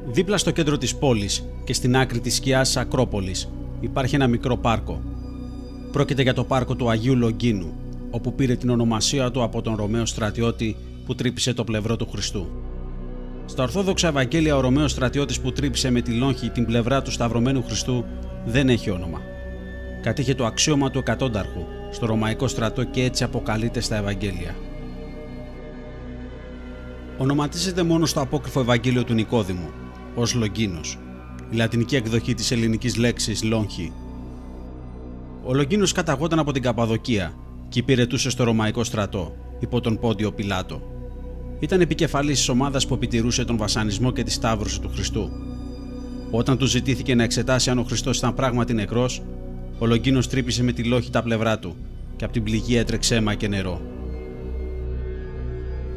Δίπλα στο κέντρο της πόλης και στην άκρη της σκιάς Ακρόπολης υπάρχει ένα μικρό πάρκο. Πρόκειται για το πάρκο του Αγίου Λογκίνου, όπου πήρε την ονομασία του από τον Ρωμαίο στρατιώτη που τρύπησε το πλευρό του Χριστού. Στα Ορθόδοξα Ευαγγέλια, ο Ρωμαίος στρατιώτης που τρύπησε με τη λόγχη την πλευρά του σταυρωμένου Χριστού δεν έχει όνομα. Κατήχε το αξίωμα του εκατόνταρχου στο Ρωμαϊκό στρατό και έτσι αποκαλείται στα Ευαγγέλια. Ονοματίζεται μόνο στο απόκριφο Ευαγγέλιο του Νικόδημου ως Λογκίνος, η λατινική εκδοχή της ελληνικής λέξης λόγχη. Ο Λογκίνος καταγόταν από την Καπαδοκία και υπηρετούσε στο Ρωμαϊκό στρατό υπό τον Πόντιο Πιλάτο. Ήταν επικεφαλής της ομάδας που επιτηρούσε τον βασανισμό και τη σταύρωση του Χριστού. Όταν του ζητήθηκε να εξετάσει αν ο Χριστός ήταν πράγματι νεκρός, ο Λογκίνος τρύπησε με τη λόγχη τα πλευρά του και από την πληγή έτρεξε αίμα και νερό.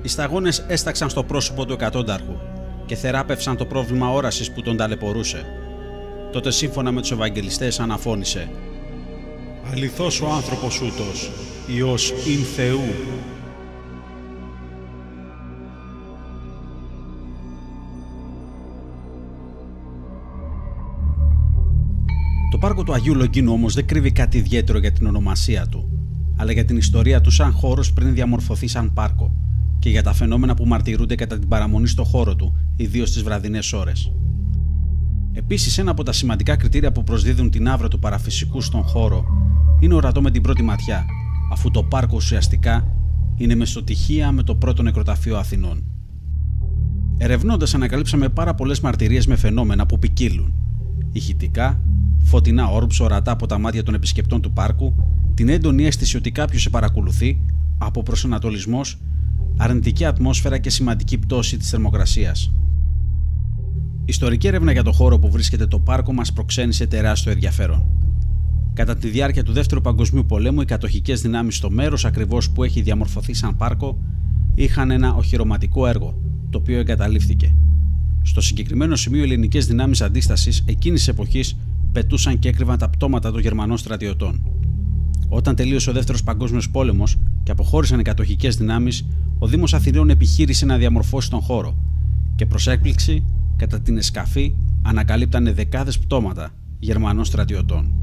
Οι σταγόνες έσταξαν στο πρόσωπο του εκατόνταρχου και θεράπευσαν το πρόβλημα όρασης που τον ταλαιπωρούσε. Τότε, σύμφωνα με τους Ευαγγελιστές, αναφώνησε: «Αληθώς ο άνθρωπος ούτος, Υιός ειν Θεού». Το πάρκο του Αγίου Λογκίνου όμως δεν κρύβει κάτι ιδιαίτερο για την ονομασία του, αλλά για την ιστορία του σαν χώρος πριν διαμορφωθεί σαν πάρκο και για τα φαινόμενα που μαρτυρούνται κατά την παραμονή στο χώρο του, ιδίως στις βραδινές ώρες. Επίσης, ένα από τα σημαντικά κριτήρια που προσδίδουν την άβρα του παραφυσικού στον χώρο είναι ορατό με την πρώτη ματιά, αφού το πάρκο ουσιαστικά είναι μεσοτυχία με το πρώτο νεκροταφείο Αθηνών. Ερευνώντας, ανακαλύψαμε πάρα πολλές μαρτυρίες με φαινόμενα που ποικίλουν: ηχητικά, φωτεινά όρμπς ορατά από τα μάτια των επισκεπτών του πάρκου, την έντονη αίσθηση ότι κάποιος σε παρακολουθεί, αποπροσανατολισμός, αρνητική ατμόσφαιρα και σημαντική πτώση της θερμοκρασίας. Η ιστορική έρευνα για το χώρο που βρίσκεται το πάρκο μας προξένησε τεράστιο ενδιαφέρον. Κατά τη διάρκεια του Δεύτερου Παγκοσμίου Πολέμου, οι κατοχικές δυνάμεις στο μέρος ακριβώς που έχει διαμορφωθεί σαν πάρκο είχαν ένα οχυρωματικό έργο, το οποίο εγκαταλείφθηκε. Στο συγκεκριμένο σημείο, οι ελληνικές δυνάμεις αντίστασης εκείνης της εποχής πετούσαν και έκρυβαν τα πτώματα των Γερμανών στρατιωτών. Όταν τελείωσε ο Δεύτερος Παγκόσμιος Πόλεμος και αποχώρησαν οι κατοχικές δυνάμεις, ο Δήμος Αθηνών επιχείρησε να διαμορφώσει τον χώρο και προς έκπληξη, κατά την εσκαφή, ανακαλύπτανε δεκάδες πτώματα Γερμανών στρατιωτών.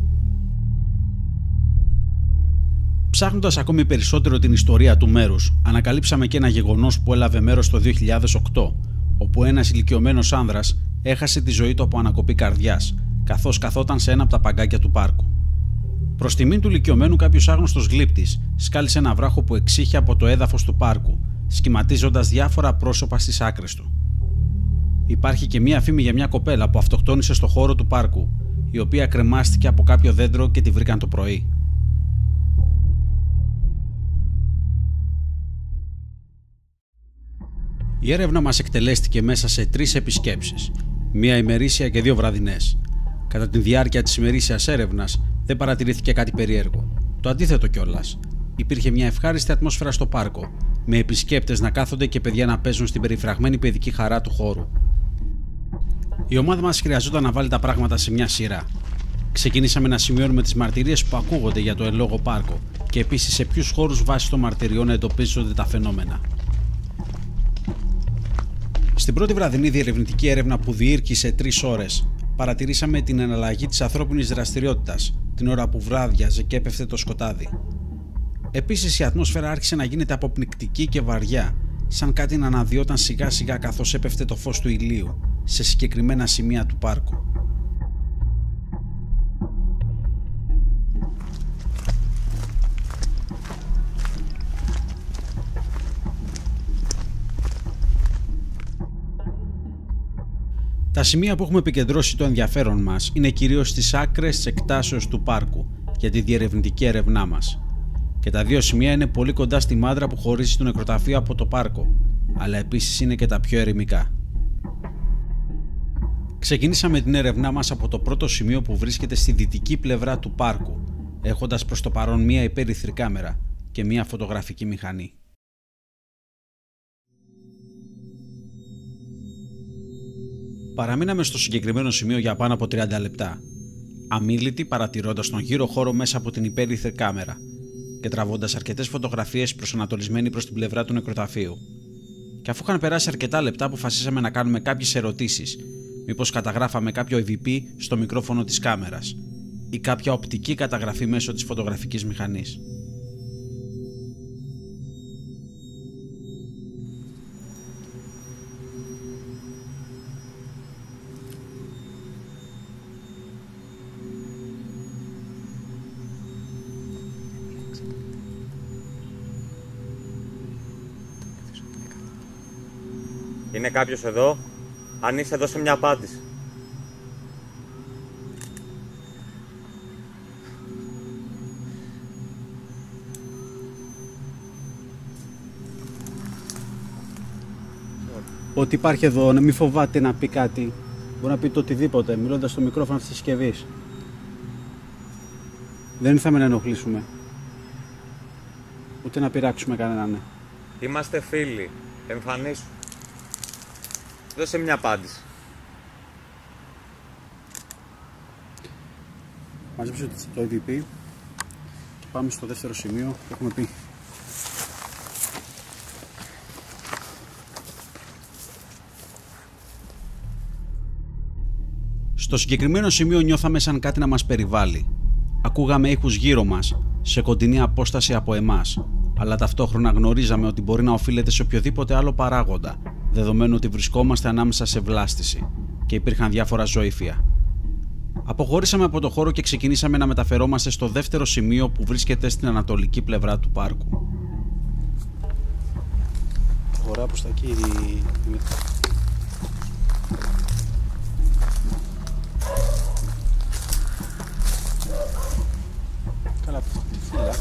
Ψάχνοντας ακόμη περισσότερο την ιστορία του μέρους, ανακαλύψαμε και ένα γεγονός που έλαβε μέρος το 2008, όπου ένας ηλικιωμένος άνδρας έχασε τη ζωή του από ανακοπή καρδιάς, καθώς καθόταν σε ένα από τα παγκάκια του πάρκου. Προς τιμήν του ηλικιωμένου, κάποιος άγνωστος γλύπτης σκάλισε ένα βράχο που εξήχε από το έδαφος του πάρκου, σχηματίζοντας διάφορα πρόσωπα στις άκρες του. Υπάρχει και μία φήμη για μια κοπέλα που αυτοκτόνησε στο χώρο του πάρκου, η οποία κρεμάστηκε από κάποιο δέντρο και τη βρήκαν το πρωί. Η έρευνα μας εκτελέστηκε μέσα σε 3 επισκέψεις, μία ημερήσια και 2 βραδινές. Κατά τη διάρκεια της ημερήσιας έρευνας δεν παρατηρήθηκε κάτι περίεργο. Το αντίθετο κιόλας. Υπήρχε μια ευχάριστη ατμόσφαιρα στο πάρκο, με επισκέπτες να κάθονται και παιδιά να παίζουν στην περιφραγμένη παιδική χαρά του χώρου. Η ομάδα μας χρειαζόταν να βάλει τα πράγματα σε μια σειρά. Ξεκινήσαμε να σημειώνουμε τις μαρτυρίες που ακούγονται για το εν λόγω πάρκο και επίσης σε ποιους χώρους βάσει των μαρτυριών εντοπίζονται τα φαινόμενα. Στην πρώτη βραδινή διερευνητική έρευνα που διήρκησε 3 ώρες, παρατηρήσαμε την εναλλαγή της ανθρώπινης δραστηριότητας την ώρα που βράδιαζε και έπεφτε το σκοτάδι. Επίσης, η ατμόσφαιρα άρχισε να γίνεται αποπνικτική και βαριά, σαν κάτι να αναδυόταν σιγά σιγά καθώς έπεφτε το φως του ηλίου σε συγκεκριμένα σημεία του πάρκου. Τα σημεία που έχουμε επικεντρώσει το ενδιαφέρον μας είναι κυρίως στις άκρες της εκτάσεως του πάρκου για τη διερευνητική έρευνά μας. Και τα 2 σημεία είναι πολύ κοντά στη μάντρα που χωρίζει το νεκροταφείο από το πάρκο, αλλά επίσης είναι και τα πιο ερημικά. Ξεκινήσαμε την έρευνά μας από το πρώτο σημείο που βρίσκεται στη δυτική πλευρά του πάρκου, έχοντας προς το παρόν μία υπέρυθρη κάμερα και μία φωτογραφική μηχανή. Παραμείναμε στο συγκεκριμένο σημείο για πάνω από 30 λεπτά, αμίλητοι παρατηρώντας τον γύρο χώρο μέσα από την υπέρυθρη κάμερα και τραβώντας αρκετές φωτογραφίες προσανατολισμένοι προς την πλευρά του νεκροταφείου. Και αφού είχαν περάσει αρκετά λεπτά, αποφασίσαμε να κάνουμε κάποιες ερωτήσεις μήπως καταγράφαμε κάποιο EVP στο μικρόφωνο της κάμερας ή κάποια οπτική καταγραφή μέσω της φωτογραφικής μηχανής. Είναι κάποιος εδώ? Αν είσαι, δώσε μια απάντηση. Ότι υπάρχει εδώ, να μην φοβάται να πει κάτι. Μπορεί να πει το οτιδήποτε, μιλώντας στο μικρόφωνο αυτής της συσκευής. Δεν ήρθαμε να ενοχλήσουμε. Ούτε να πειράξουμε κανέναν. Είμαστε φίλοι. Εμφανίσου. Δώσε μια απάντηση. Μαζέψτε το EVP και πάμε στο δεύτερο σημείο που έχουμε πει. Στο συγκεκριμένο σημείο νιώθαμε σαν κάτι να μας περιβάλλει. Ακούγαμε ήχους γύρω μας, σε κοντινή απόσταση από εμάς, αλλά ταυτόχρονα γνωρίζαμε ότι μπορεί να οφείλεται σε οποιοδήποτε άλλο παράγοντα, δεδομένου ότι βρισκόμαστε ανάμεσα σε βλάστηση και υπήρχαν διάφορα ζωήφια. Αποχωρήσαμε από το χώρο και ξεκινήσαμε να μεταφερόμαστε στο δεύτερο σημείο που βρίσκεται στην ανατολική πλευρά του πάρκου. Ωραία προς τα εκεί. Καλά, φύλλα.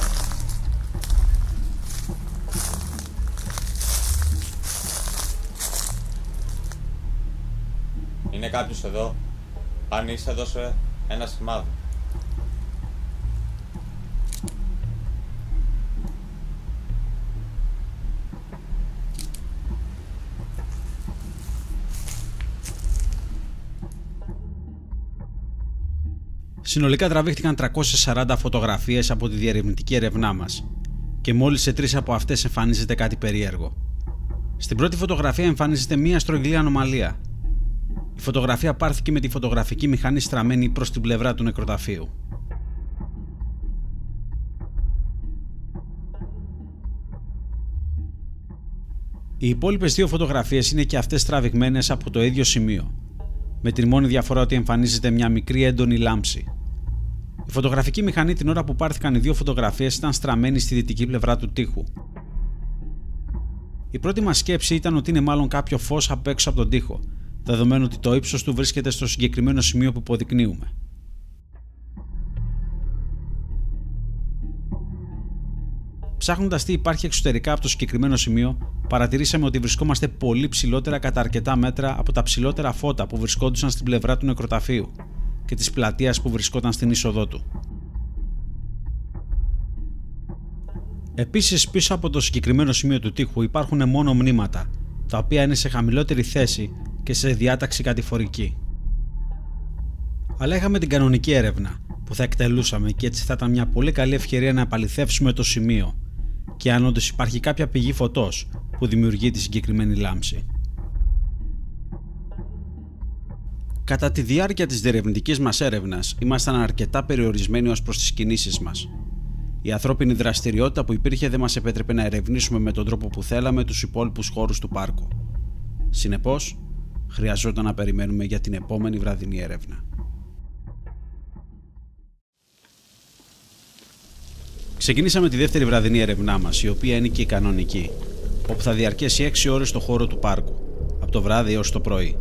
Είναι κάποιος εδώ? Αν είσαι, δώσε ένα σημάδι. Συνολικά τραβήχτηκαν 340 φωτογραφίες από τη διερευνητική έρευνά μας και μόλις σε 3 από αυτές εμφανίζεται κάτι περίεργο. Στην πρώτη φωτογραφία εμφανίζεται μία στρογγυλή ανομαλία. Η φωτογραφία πάρθηκε με τη φωτογραφική μηχανή στραμμένη προς την πλευρά του νεκροταφείου. Οι υπόλοιπες 2 φωτογραφίες είναι και αυτές τραβηγμένες από το ίδιο σημείο, με την μόνη διαφορά ότι εμφανίζεται μια μικρή έντονη λάμψη. Η φωτογραφική μηχανή την ώρα που πάρθηκαν οι 2 φωτογραφίες ήταν στραμμένη στη δυτική πλευρά του τοίχου. Η πρώτη μας σκέψη ήταν ότι είναι μάλλον κάποιο φως απ' έξω από τον τοίχο, δεδομένου ότι το ύψος του βρίσκεται στο συγκεκριμένο σημείο που υποδεικνύουμε. Ψάχνοντας τι υπάρχει εξωτερικά από το συγκεκριμένο σημείο, παρατηρήσαμε ότι βρισκόμαστε πολύ ψηλότερα κατά αρκετά μέτρα από τα ψηλότερα φώτα που βρισκόντουσαν στην πλευρά του νεκροταφείου και της πλατείας που βρισκόταν στην είσοδό του. Επίσης, πίσω από το συγκεκριμένο σημείο του τοίχου υπάρχουν μόνο μνήματα, τα οποία είναι σε χαμηλότερη θέση και σε διάταξη κατηφορική. Αλλά είχαμε την κανονική έρευνα που θα εκτελούσαμε και έτσι θα ήταν μια πολύ καλή ευκαιρία να επαληθεύσουμε το σημείο και αν όντως υπάρχει κάποια πηγή φωτός που δημιουργεί τη συγκεκριμένη λάμψη. Κατά τη διάρκεια της διερευνητικής μας έρευνας ήμασταν αρκετά περιορισμένοι ως προς τις κινήσεις μας. Η ανθρώπινη δραστηριότητα που υπήρχε δεν μας επέτρεπε να ερευνήσουμε με τον τρόπο που θέλαμε τους υπόλοιπους χώρους του πάρκου. Συνεπώς, χρειαζόταν να περιμένουμε για την επόμενη βραδινή έρευνα. Ξεκινήσαμε τη δεύτερη βραδινή έρευνά μας, η οποία είναι και η κανονική, όπου θα διαρκέσει 6 ώρες στο χώρο του πάρκου, από το βράδυ έως το πρωί.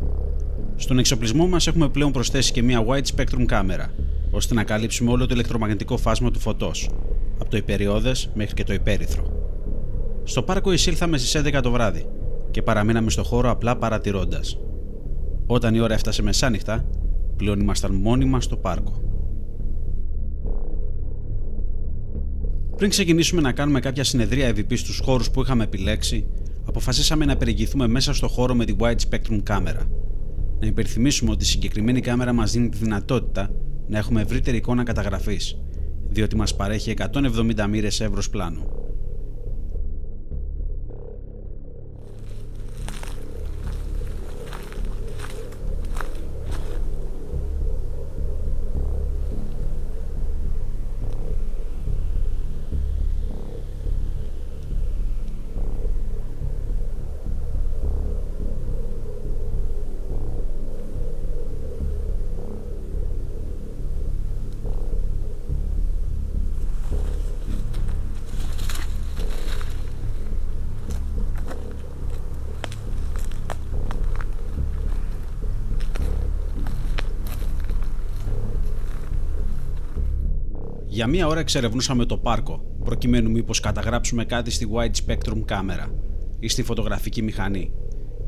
Στον εξοπλισμό μας έχουμε πλέον προσθέσει και μια wide spectrum κάμερα, ώστε να καλύψουμε όλο το ηλεκτρομαγνητικό φάσμα του φωτός, από το υπεριώδες μέχρι και το υπέρυθρο. Στο πάρκο εισήλθαμε στις 11 το βράδυ και παραμείναμε στο χώρο απλά παρατηρώντας. Όταν η ώρα έφτασε μεσάνυχτα, πλέον ήμασταν μόνοι μας στο πάρκο. Πριν ξεκινήσουμε να κάνουμε κάποια συνεδρία EVP στους χώρους που είχαμε επιλέξει, αποφασίσαμε να περιηγηθούμε μέσα στο χώρο με τη wide spectrum κάμερα. Να υπενθυμίσουμε ότι η συγκεκριμένη κάμερα μας δίνει τη δυνατότητα να έχουμε ευρύτερη εικόνα καταγραφής, διότι μας παρέχει 170 μοίρες εύρος πλάνου. Για μία ώρα εξερευνούσαμε το πάρκο, προκειμένου μήπως καταγράψουμε κάτι στη wide spectrum κάμερα ή στη φωτογραφική μηχανή,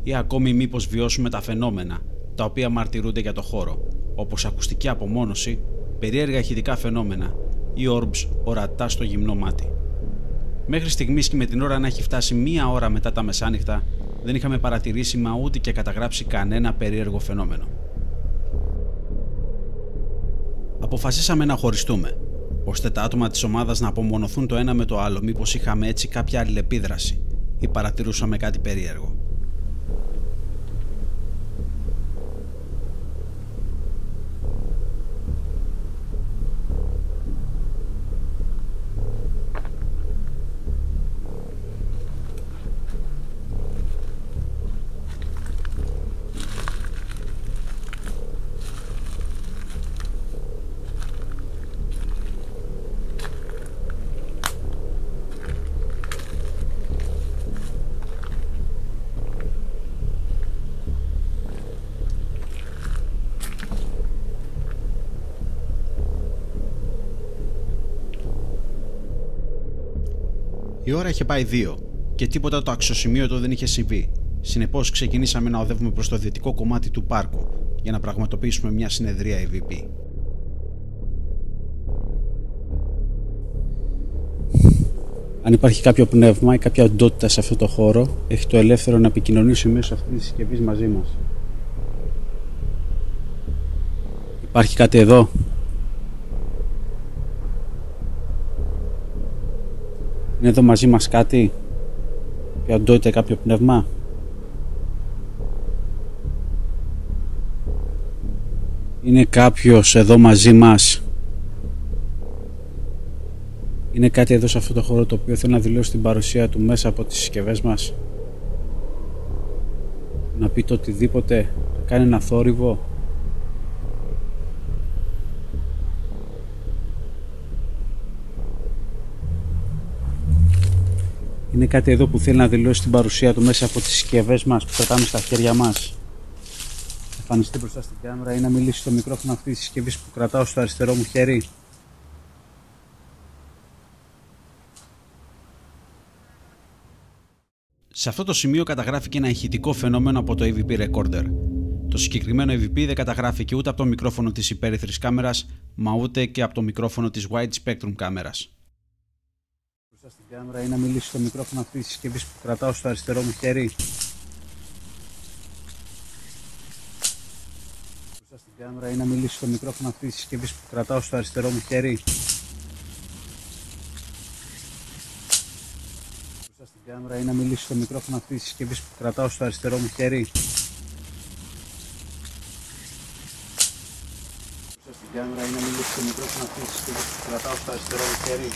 ή ακόμη μήπως βιώσουμε τα φαινόμενα τα οποία μαρτυρούνται για το χώρο, όπως ακουστική απομόνωση, περίεργα ηχητικά φαινόμενα ή orbs ορατά στο γυμνό μάτι. Μέχρι στιγμής και με την ώρα να έχει φτάσει μία ώρα μετά τα μεσάνυχτα, δεν είχαμε παρατηρήσει μα ούτε και καταγράψει κανένα περίεργο φαινόμενο. Αποφασίσαμε να χωριστούμε, ώστε τα άτομα της ομάδας να απομονωθούν το ένα με το άλλο, μήπως είχαμε έτσι κάποια αλληλεπίδραση ή παρατηρούσαμε κάτι περίεργο. Η ώρα είχε πάει 2 και τίποτα το αξιοσημείωτο δεν είχε συμβεί. Συνεπώς ξεκινήσαμε να οδεύουμε προς το δυτικό κομμάτι του πάρκου για να πραγματοποιήσουμε μια συνεδρία EVP. Αν υπάρχει κάποιο πνεύμα ή κάποια οντότητα σε αυτό το χώρο, έχει το ελεύθερο να επικοινωνήσει μέσω αυτής της συσκευής μαζί μας. Υπάρχει κάτι εδώ? Είναι εδώ μαζί μας κάτι? Κάποια οντότητα, κάποιο πνεύμα? Είναι κάποιος εδώ μαζί μας? Είναι κάτι εδώ σε αυτό το χώρο το οποίο θέλει να δηλώσει την παρουσία του μέσα από τις συσκευές μας? Να πει το οτιδήποτε, να κάνει ένα θόρυβο? Είναι κάτι εδώ που θέλει να δηλώσει την παρουσία του μέσα από τις συσκευές μας που κρατάμε στα χέρια μας? Θα εμφανιστεί μπροστά στην κάμερα ή να μιλήσει στο μικρόφωνο αυτής της συσκευής που κρατάω στο αριστερό μου χέρι? Σε αυτό το σημείο καταγράφηκε ένα ηχητικό φαινόμενο από το EVP Recorder. Το συγκεκριμένο EVP δεν καταγράφηκε ούτε από το μικρόφωνο της υπέρυθρης κάμερας, μα ούτε και από το μικρόφωνο της wide spectrum κάμερας. Μπροστά στην κάμερα ή να μιλήσει στο μικρόφωνο αυτής της συσκευής που κρατάω στο αριστερό μου χέρι? Μπροστά στην κάμερα ή να μιλήσει στο μικρόφωνο αυτής της συσκευής που κρατάω στο αριστερό μου χέρι? Στην κάμερα ή να μιλήσει στο μικρόφωνο αυτής της συσκευής που κρατάω στο αριστερό μου χέρι? Στην κάμερα ή να μιλήσει στο μικρόφωνο αυτής της συσκευής που κρατάω στο αριστερό μου χέρι?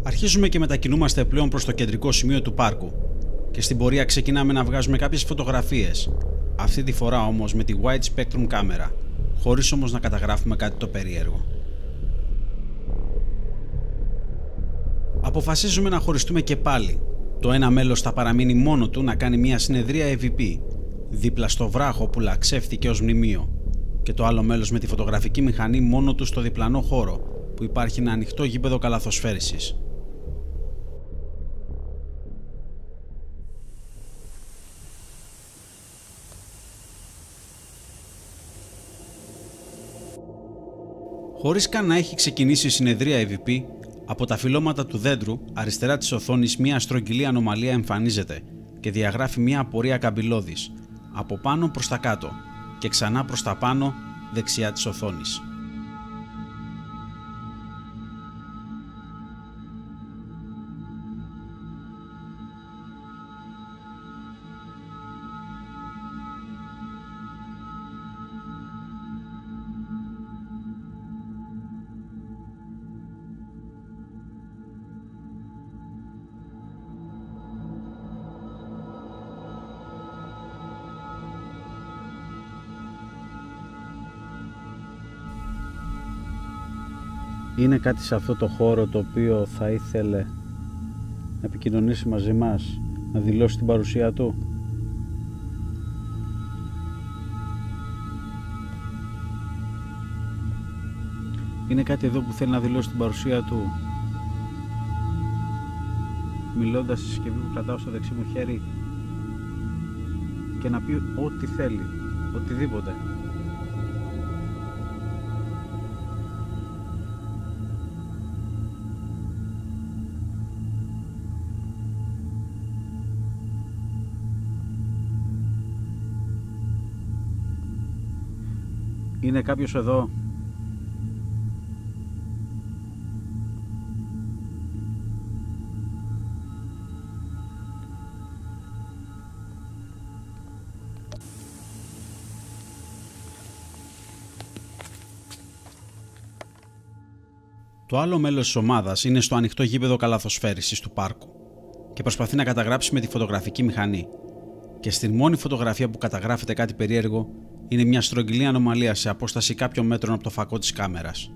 Αρχίζουμε και μετακινούμαστε πλέον προς το κεντρικό σημείο του πάρκου και στην πορεία ξεκινάμε να βγάζουμε κάποιες φωτογραφίες, αυτή τη φορά όμως με τη wide spectrum κάμερα, χωρίς όμως να καταγράφουμε κάτι το περίεργο. Αποφασίζουμε να χωριστούμε και πάλι. Το ένα μέλος θα παραμείνει μόνο του να κάνει μια συνεδρία EVP δίπλα στο βράχο που λαξεύτηκε ως μνημείο και το άλλο μέλος με τη φωτογραφική μηχανή μόνο του στο διπλανό χώρο που υπάρχει ένα ανοιχτό γήπεδο καλαθοσφαίρισης. Χωρίς καν να έχει ξεκινήσει η συνεδρία EVP, από τα φυλλώματα του δέντρου αριστερά της οθόνης μια στρογγυλή ανομαλία εμφανίζεται και διαγράφει μια απορία καμπυλώδης, από πάνω προς τα κάτω και ξανά προς τα πάνω δεξιά της οθόνης. Είναι κάτι σε αυτό το χώρο το οποίο θα ήθελε να επικοινωνήσει μαζί μας, να δηλώσει την παρουσία του? Είναι κάτι εδώ που θέλει να δηλώσει την παρουσία του, μιλώντας στη συσκευή που κρατάω στο δεξί μου χέρι, και να πει ό,τι θέλει, οτιδήποτε. Είναι κάποιος εδώ? Το άλλο μέλος της ομάδας είναι στο ανοιχτό γήπεδο καλαθοσφαίρισης του πάρκου και προσπαθεί να καταγράψει με τη φωτογραφική μηχανή. Και στην μόνη φωτογραφία που καταγράφεται κάτι περίεργο είναι μια στρογγυλή ανομαλία σε απόσταση κάποιων μέτρων από το φακό της κάμερας.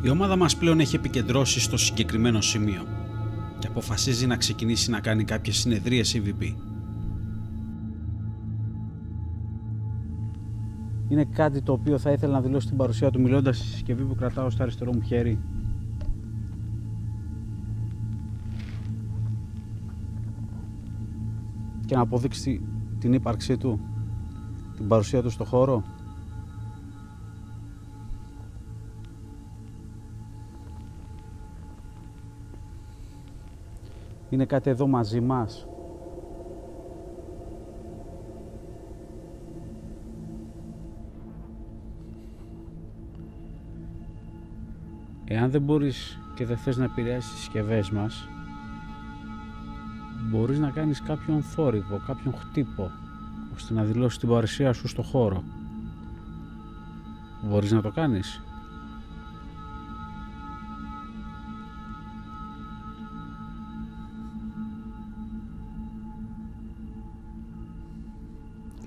Η ομάδα μας πλέον έχει επικεντρώσει στο συγκεκριμένο σημείο και αποφασίζει να ξεκινήσει να κάνει κάποιες συνεδρίες EVP. Είναι κάτι το οποίο θα ήθελα να δηλώσει την παρουσία του μιλώντας στη συσκευή που κρατάω στο αριστερό μου χέρι. Και να αποδείξει την ύπαρξή του, την παρουσία του στο χώρο. Είναι κάτι εδώ μαζί μας. Εάν δεν μπορείς και δεν θες να επηρεάσεις τις συσκευές μας, μπορείς να κάνεις κάποιον θόρυβο, κάποιον χτύπο, ώστε να δηλώσεις την παρουσία σου στο χώρο. Μπορείς να το κάνεις?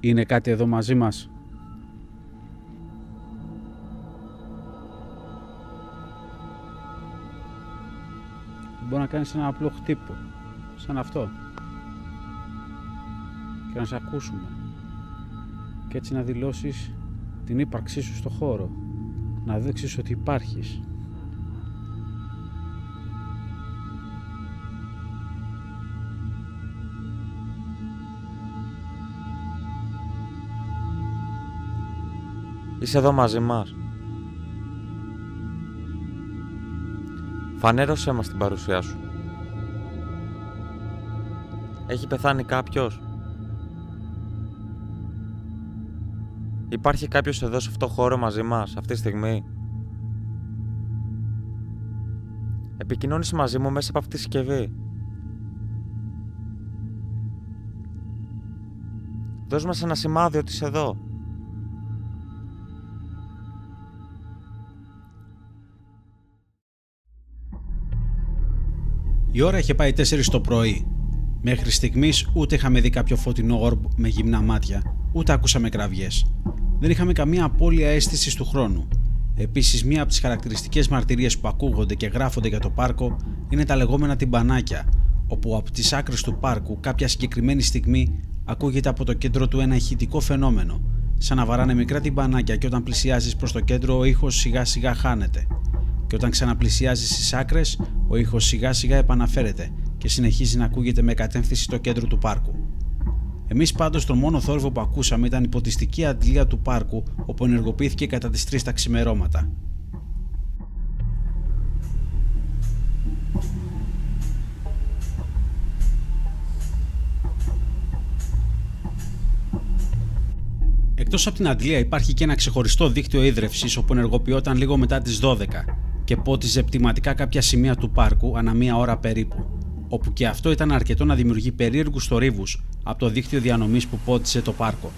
Είναι κάτι εδώ μαζί μας. Μπορεί να κάνεις ένα απλό χτύπο, σαν αυτό, και να σε ακούσουμε, και έτσι να δηλώσεις την ύπαρξή σου στο χώρο, να δείξεις ότι υπάρχεις. Είσαι εδώ μαζί μας. Φανέρωσέ μας την παρουσία σου. Έχει πεθάνει κάποιος? Υπάρχει κάποιος εδώ σε αυτό το χώρο μαζί μας αυτή τη στιγμή? Επικοινώνησε μαζί μου μέσα από αυτή τη συσκευή. Δώσ' μας ένα σημάδι ότι είσαι εδώ. Η ώρα είχε πάει 4 το πρωί. Μέχρι στιγμής ούτε είχαμε δει κάποιο φωτεινό ορμπ με γυμνά μάτια, ούτε ακούσαμε κραυγές. Δεν είχαμε καμία απώλεια αίσθησης του χρόνου. Επίσης, μία από τις χαρακτηριστικές μαρτυρίες που ακούγονται και γράφονται για το πάρκο είναι τα λεγόμενα τυμπανάκια, όπου από τις άκρες του πάρκου κάποια συγκεκριμένη στιγμή ακούγεται από το κέντρο του ένα ηχητικό φαινόμενο, σαν να βαράνε μικρά τυμπανάκια και όταν πλησιάζεις προς το κέντρο ο ήχος σιγά σιγά χάνεται. Και όταν ξαναπλησιάζεις στις άκρες, ο ήχος σιγά σιγά επαναφέρεται και συνεχίζει να ακούγεται με κατεύθυνση στο κέντρο του πάρκου. Εμείς πάντως τον μόνο θόρυβο που ακούσαμε ήταν η ποτιστική αντλία του πάρκου, όπου ενεργοποιήθηκε κατά τις 3 τα ξημερώματα. Εκτός από την αντλία υπάρχει και ένα ξεχωριστό δίκτυο ίδρευσης όπου ενεργοποιόταν λίγο μετά τις 12 και πότιζε πτηματικά κάποια σημεία του πάρκου ανά μία ώρα περίπου, όπου και αυτό ήταν αρκετό να δημιουργεί περίεργους θορύβους από το δίκτυο διανομής που πότιζε το πάρκο.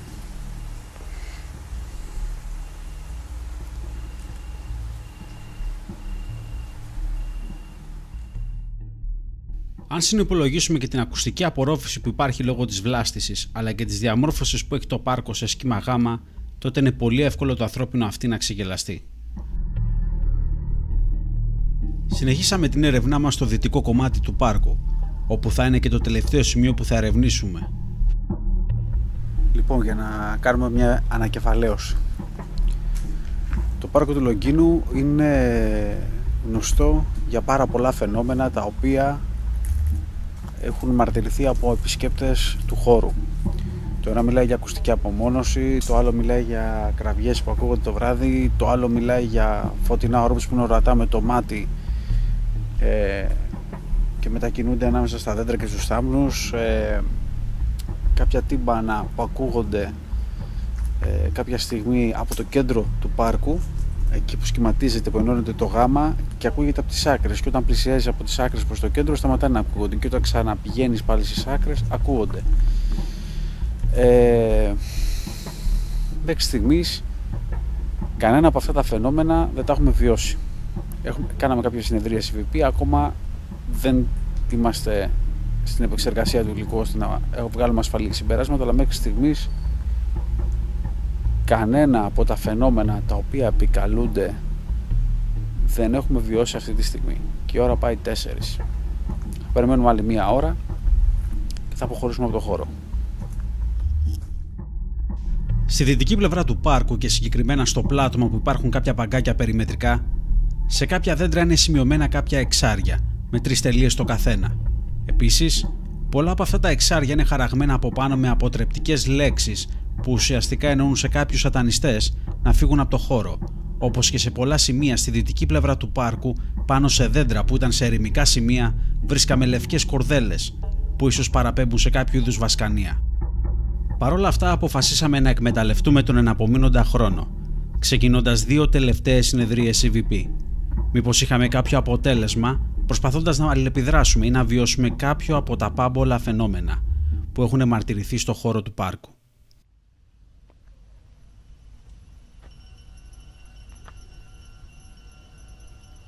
Αν συνυπολογίσουμε και την ακουστική απορρόφηση που υπάρχει λόγω της βλάστησης αλλά και της διαμόρφωσης που έχει το πάρκο σε σχήμα γάμα, τότε είναι πολύ εύκολο το ανθρώπινο αυτί να ξεγελαστεί. Συνεχίσαμε την έρευνά μας στο δυτικό κομμάτι του πάρκου, όπου θα είναι και το τελευταίο σημείο που θα ερευνήσουμε. Λοιπόν, για να κάνουμε μια ανακεφαλαίωση. Το πάρκο του Λογκίνου είναι γνωστό για πάρα πολλά φαινόμενα τα οποία έχουν μαρτυρηθεί από επισκέπτες του χώρου. Το ένα μιλάει για ακουστική απομόνωση, το άλλο μιλάει για κραυγές που ακούγονται το βράδυ, το άλλο μιλάει για φωτεινά όρμπους που είναι ορατά με το μάτι και μετακινούνται ανάμεσα στα δέντρα και στους θάμνους, κάποια τύμπανα που ακούγονται κάποια στιγμή από το κέντρο του πάρκου, εκεί που σχηματίζεται, που ενώνεται το γάμα και ακούγεται από τις άκρες, και όταν πλησιάζει από τις άκρες προς το κέντρο σταματάει να ακούγονται και όταν ξαναπηγαίνεις πάλι στις άκρες ακούγονται. Μέχρι στιγμής κανένα από αυτά τα φαινόμενα δεν τα έχουμε βιώσει. Κάναμε κάποια συνεδρία CVP, ακόμα δεν είμαστε στην επεξεργασία του υλικού ώστε να βγάλουμε ασφαλή συμπεράσματα, αλλά μέχρι στιγμής κανένα από τα φαινόμενα τα οποία επικαλούνται δεν έχουμε βιώσει αυτή τη στιγμή. Και η ώρα πάει 4. Θα περιμένουμε άλλη μία ώρα και θα αποχωρήσουμε από το χώρο. Στη δυτική πλευρά του πάρκου και συγκεκριμένα στο πλάτωμα που υπάρχουν κάποια παγκάκια περιμετρικά, σε κάποια δέντρα είναι σημειωμένα κάποια εξάρια με 3 τελείες το καθένα. Επίσης, πολλά από αυτά τα εξάρια είναι χαραγμένα από πάνω με αποτρεπτικές λέξεις που ουσιαστικά εννοούν σε κάποιους σατανιστές να φύγουν από το χώρο, όπως και σε πολλά σημεία στη δυτική πλευρά του πάρκου, πάνω σε δέντρα που ήταν σε ερημικά σημεία, βρίσκαμε λευκές κορδέλες που ίσως παραπέμπουν σε κάποιο είδους βασκανία. Παρ' όλα αυτά, αποφασίσαμε να εκμεταλλευτούμε τον εναπομείνοντα χρόνο, ξεκινώντας 2 τελευταίες συνεδρίες CVP. Μήπως είχαμε κάποιο αποτέλεσμα, προσπαθώντας να αλληλεπιδράσουμε ή να βιώσουμε κάποιο από τα πάμπολα φαινόμενα που έχουν μαρτυρηθεί στο χώρο του πάρκου.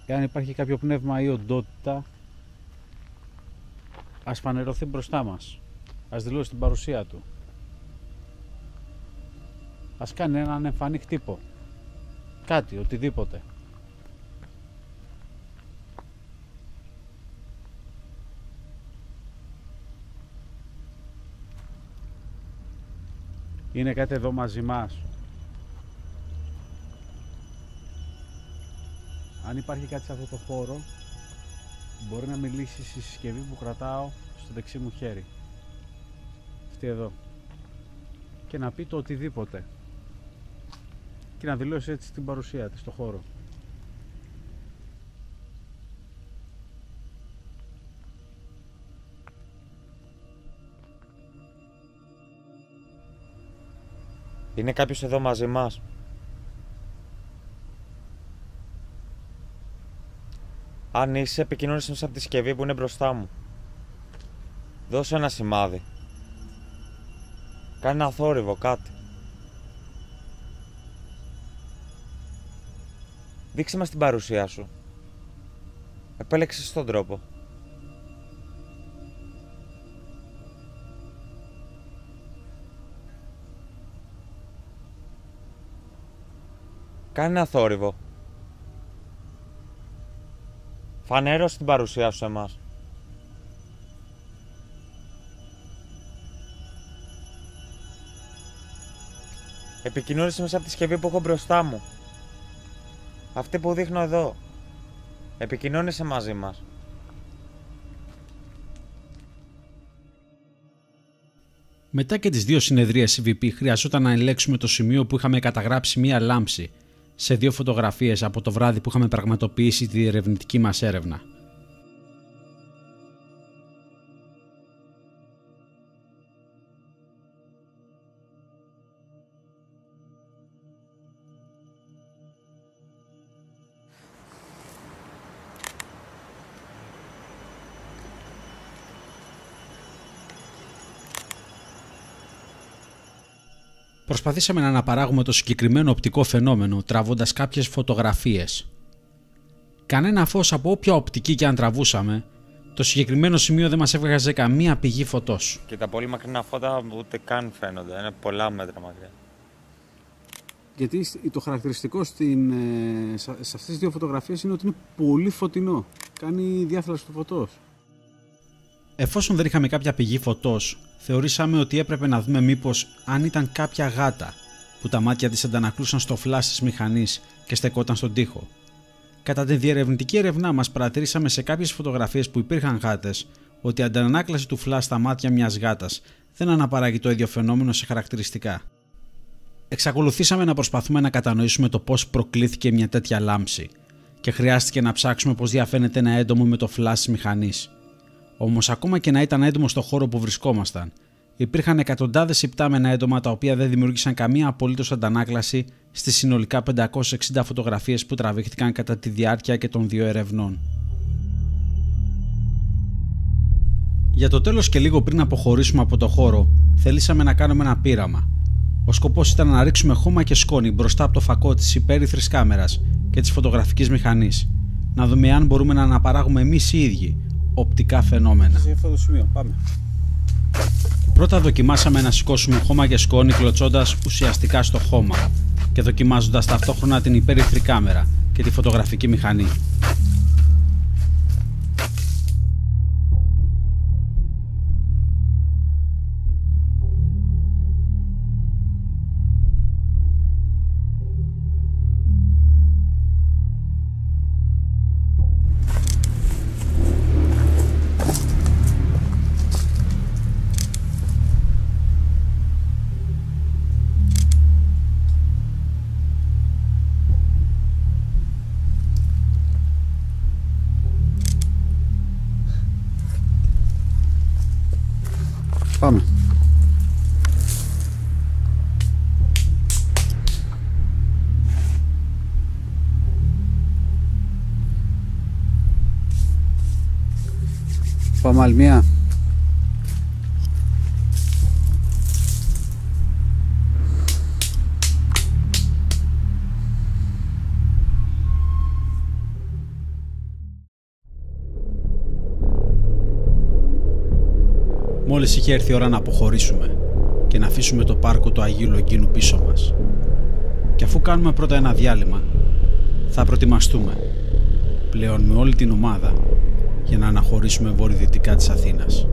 Και αν υπάρχει κάποιο πνεύμα ή οντότητα, ας φανερωθεί μπροστά μας, ας δηλώσει την παρουσία του, ας κάνει έναν εμφανή χτύπο, κάτι, οτιδήποτε. Είναι κάτι εδώ μαζί μας. Αν υπάρχει κάτι σε αυτό το χώρο, μπορεί να μιλήσει στη συσκευή που κρατάω στο δεξί μου χέρι. Αυτή εδώ. Και να πει το οτιδήποτε. Και να δηλώσει έτσι την παρουσία της στο χώρο. Είναι κάποιος εδώ μαζί μας? Αν είσαι, επικοινώνησε από τη συσκευή που είναι μπροστά μου. Δώσε ένα σημάδι. Κάνε ένα θόρυβο, κάτι. Δείξε μας την παρουσία σου. Επέλεξες τον τρόπο. Κάνε ένα θόρυβο. Φανέρωσε την παρουσία σου σε εμάς. Επικοινώνησε μέσα από τη συσκευή που έχω μπροστά μου. Αυτή που δείχνω εδώ. Επικοινώνησε μαζί μας. Μετά και τις 2 συνεδρίες CVP χρειαζόταν να ελέγξουμε το σημείο που είχαμε καταγράψει μία λάμψη σε 2 φωτογραφίες από το βράδυ που είχαμε πραγματοποιήσει τη διερευνητική μας έρευνα. Προσπαθήσαμε να αναπαράγουμε το συγκεκριμένο οπτικό φαινόμενο τραβώντας κάποιες φωτογραφίες. Κανένα φως από όποια οπτική και αν τραβούσαμε, το συγκεκριμένο σημείο δεν μας έβγαζε καμία πηγή φωτός. Και τα πολύ μακρινά φώτα ούτε καν φαίνονται, είναι πολλά μέτρα μακριά. Γιατί το χαρακτηριστικό σε αυτές τις 2 φωτογραφίες είναι ότι είναι πολύ φωτεινό. Κάνει διάθλαση του φωτός. Εφόσον δεν είχαμε κάποια πηγή φωτός, θεωρήσαμε ότι έπρεπε να δούμε μήπως αν ήταν κάποια γάτα που τα μάτια της αντανακλούσαν στο φλας της μηχανής και στεκόταν στον τοίχο. Κατά τη διερευνητική έρευνά μας παρατηρήσαμε σε κάποιες φωτογραφίες που υπήρχαν γάτες ότι η αντανάκλαση του φλας στα μάτια μιας γάτας δεν αναπαράγει το ίδιο φαινόμενο σε χαρακτηριστικά. Εξακολουθήσαμε να προσπαθούμε να κατανοήσουμε το πώς προκλήθηκε μια τέτοια λάμψη και χρειάστηκε να ψάξουμε πώς διαφαίνεται ένα έντομο με το φλας της μηχανής. Όμως, ακόμα και να ήταν έντομο στο χώρο που βρισκόμασταν, υπήρχαν εκατοντάδες υπτάμενα έντομα τα οποία δεν δημιούργησαν καμία απολύτως αντανάκλαση στις συνολικά 560 φωτογραφίες που τραβήχτηκαν κατά τη διάρκεια και των 2 ερευνών. Για το τέλος και λίγο πριν αποχωρήσουμε από το χώρο, θελήσαμε να κάνουμε ένα πείραμα. Ο σκοπός ήταν να ρίξουμε χώμα και σκόνη μπροστά από το φακό της υπέρυθρης κάμερας και της φωτογραφικής μηχανής, να δούμε αν μπορούμε να αναπαράγουμε εμείς οι ίδιοι οπτικά φαινόμενα. Σε αυτό το σημείο, πάμε. Πρώτα δοκιμάσαμε να σηκώσουμε χώμα και σκόνη κλωτσώντας ουσιαστικά στο χώμα και δοκιμάζοντας ταυτόχρονα την υπέρυθρη κάμερα και τη φωτογραφική μηχανή. Πάμε. Πάμε άλλη μία. Μόλις είχε έρθει η ώρα να αποχωρήσουμε και να αφήσουμε το πάρκο του Αγίου Λογγίνου πίσω μας. Και αφού κάνουμε πρώτα ένα διάλειμμα, θα προετοιμαστούμε πλέον με όλη την ομάδα για να αναχωρήσουμε βορειοδυτικά της Αθήνας.